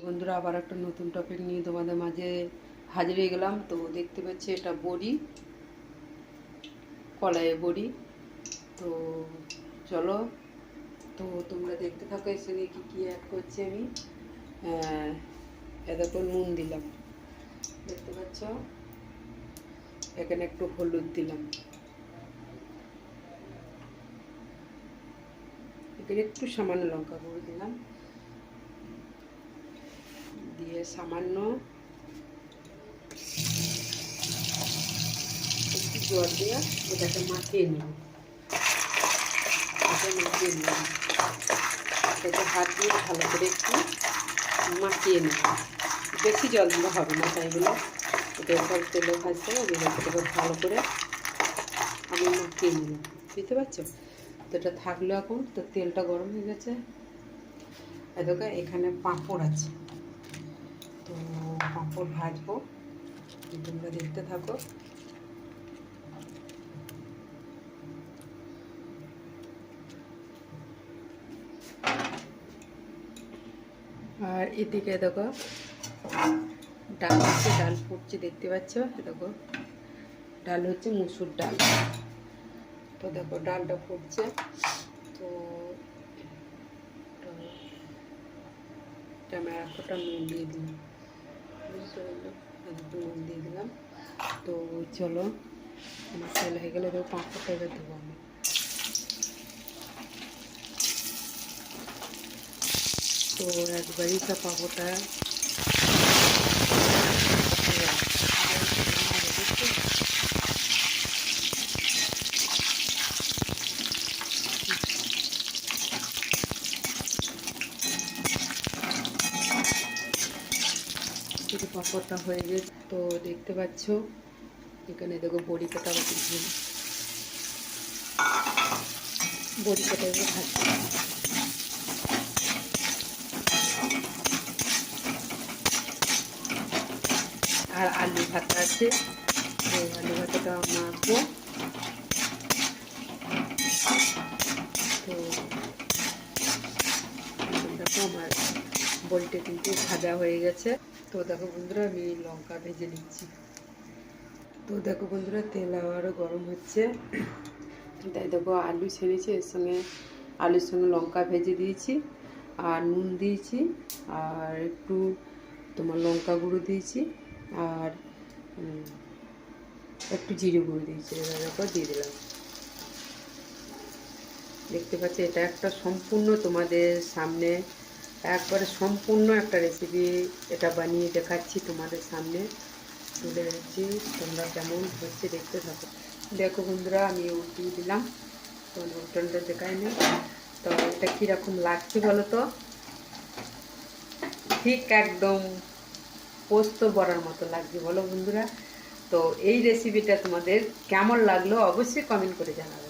বন্ধুরা আবার একটা নতুন টপিক নিয়ে তোমাদের মাঝে হাজির হয়ে গেলাম। তো দেখতে পাচ্ছি এটা বড়ি, কলাইয়ের বড়ি। তো চলো, তো তোমরা দেখতে থাকো এর সঙ্গে কী কী অ্যাড করছি আমি। এতক্ষণ নুন দিলাম, দেখতে পাচ্ছ। এখানে একটু হলুদ দিলাম, এখানে একটু সামান্য লঙ্কা গুঁড়ো দিলাম, দিয়ে সামান্য একটু জল দিয়ে এটাকে মাখিয়ে নেব। মাখিয়ে নিলাম, এটাকে হাত দিয়ে ভালো করে একটু মাখিয়ে নেব। বেশি জল দিলে হবে না, তাই বলে এটা সব তেলে ভাজতে হবে। এটাকে ভালো করে আমি মাখিয়ে নিলাম, বুঝতে পারছো। তো এটা থাকলো এখন। তো তেলটা গরম হয়ে গেছে। এদিকে এখানে পাঁপড় আছে, তো পাঁপড় ভাজবো, তোমরা দেখতে থাকো। আর এদিকে দেখো ডাল হচ্ছে, ডাল ফুটছে, দেখতে পাচ্ছ। দেখো ডাল হচ্ছে মুসুর ডাল। তো দেখো ডালটা ফুটছে। তো টমেটোটা নুন দিয়ে দিলাম, নুন দিয়ে দিলাম। তো চলো, আমার তেল হয়ে গেলে দেখো পাঁপড়টা এবার দেবো আমি। তো একবারই সব পাঁপড়টা পাঁপড়টা হয়ে গেছে। তো দেখতে পাচ্ছ এখানে দেখো বড়ি কাটা বাকি, বড়ি কাটা ভাজতে। আর আলু ভাতা আছে, তো আলু ভাতাটা মাখবো। তো দেখো আমার বড়িটা কিন্তু ভাজা হয়ে গেছে। তো দেখো বন্ধুরা আমি লঙ্কা ভেজে নিচ্ছি। তো দেখো বন্ধুরা তেল আবারও গরম হচ্ছে, তাই দেখো আলু ছেড়েছি, এর সঙ্গে আলুর সঙ্গে লঙ্কা ভেজে দিয়েছি, আর নুন দিয়েছি, আর একটু তোমার লঙ্কা গুঁড়ো দিয়েছি, আর একটু জিরে গুঁড়ো দিয়েছি। এবার দিয়ে দিলাম, দেখতে পাচ্ছি। এটা একটা সম্পূর্ণ তোমাদের সামনে একবারে সম্পূর্ণ একটা রেসিপি এটা বানিয়ে দেখাচ্ছি, তোমাদের সামনে তুলে দিচ্ছি। তোমরা কেমন হচ্ছে দেখতে থাকো। দেখো বন্ধুরা আমি উল্টিয়ে দিলাম, তো উল্টনটা দেখাই নেই। তো এটা কীরকম লাগছে বলো তো? ঠিক একদম পোস্ত বড়ার মতো লাগছে, বলো বন্ধুরা। তো এই রেসিপিটা তোমাদের কেমন লাগলো অবশ্যই কমেন্ট করে জানাবে।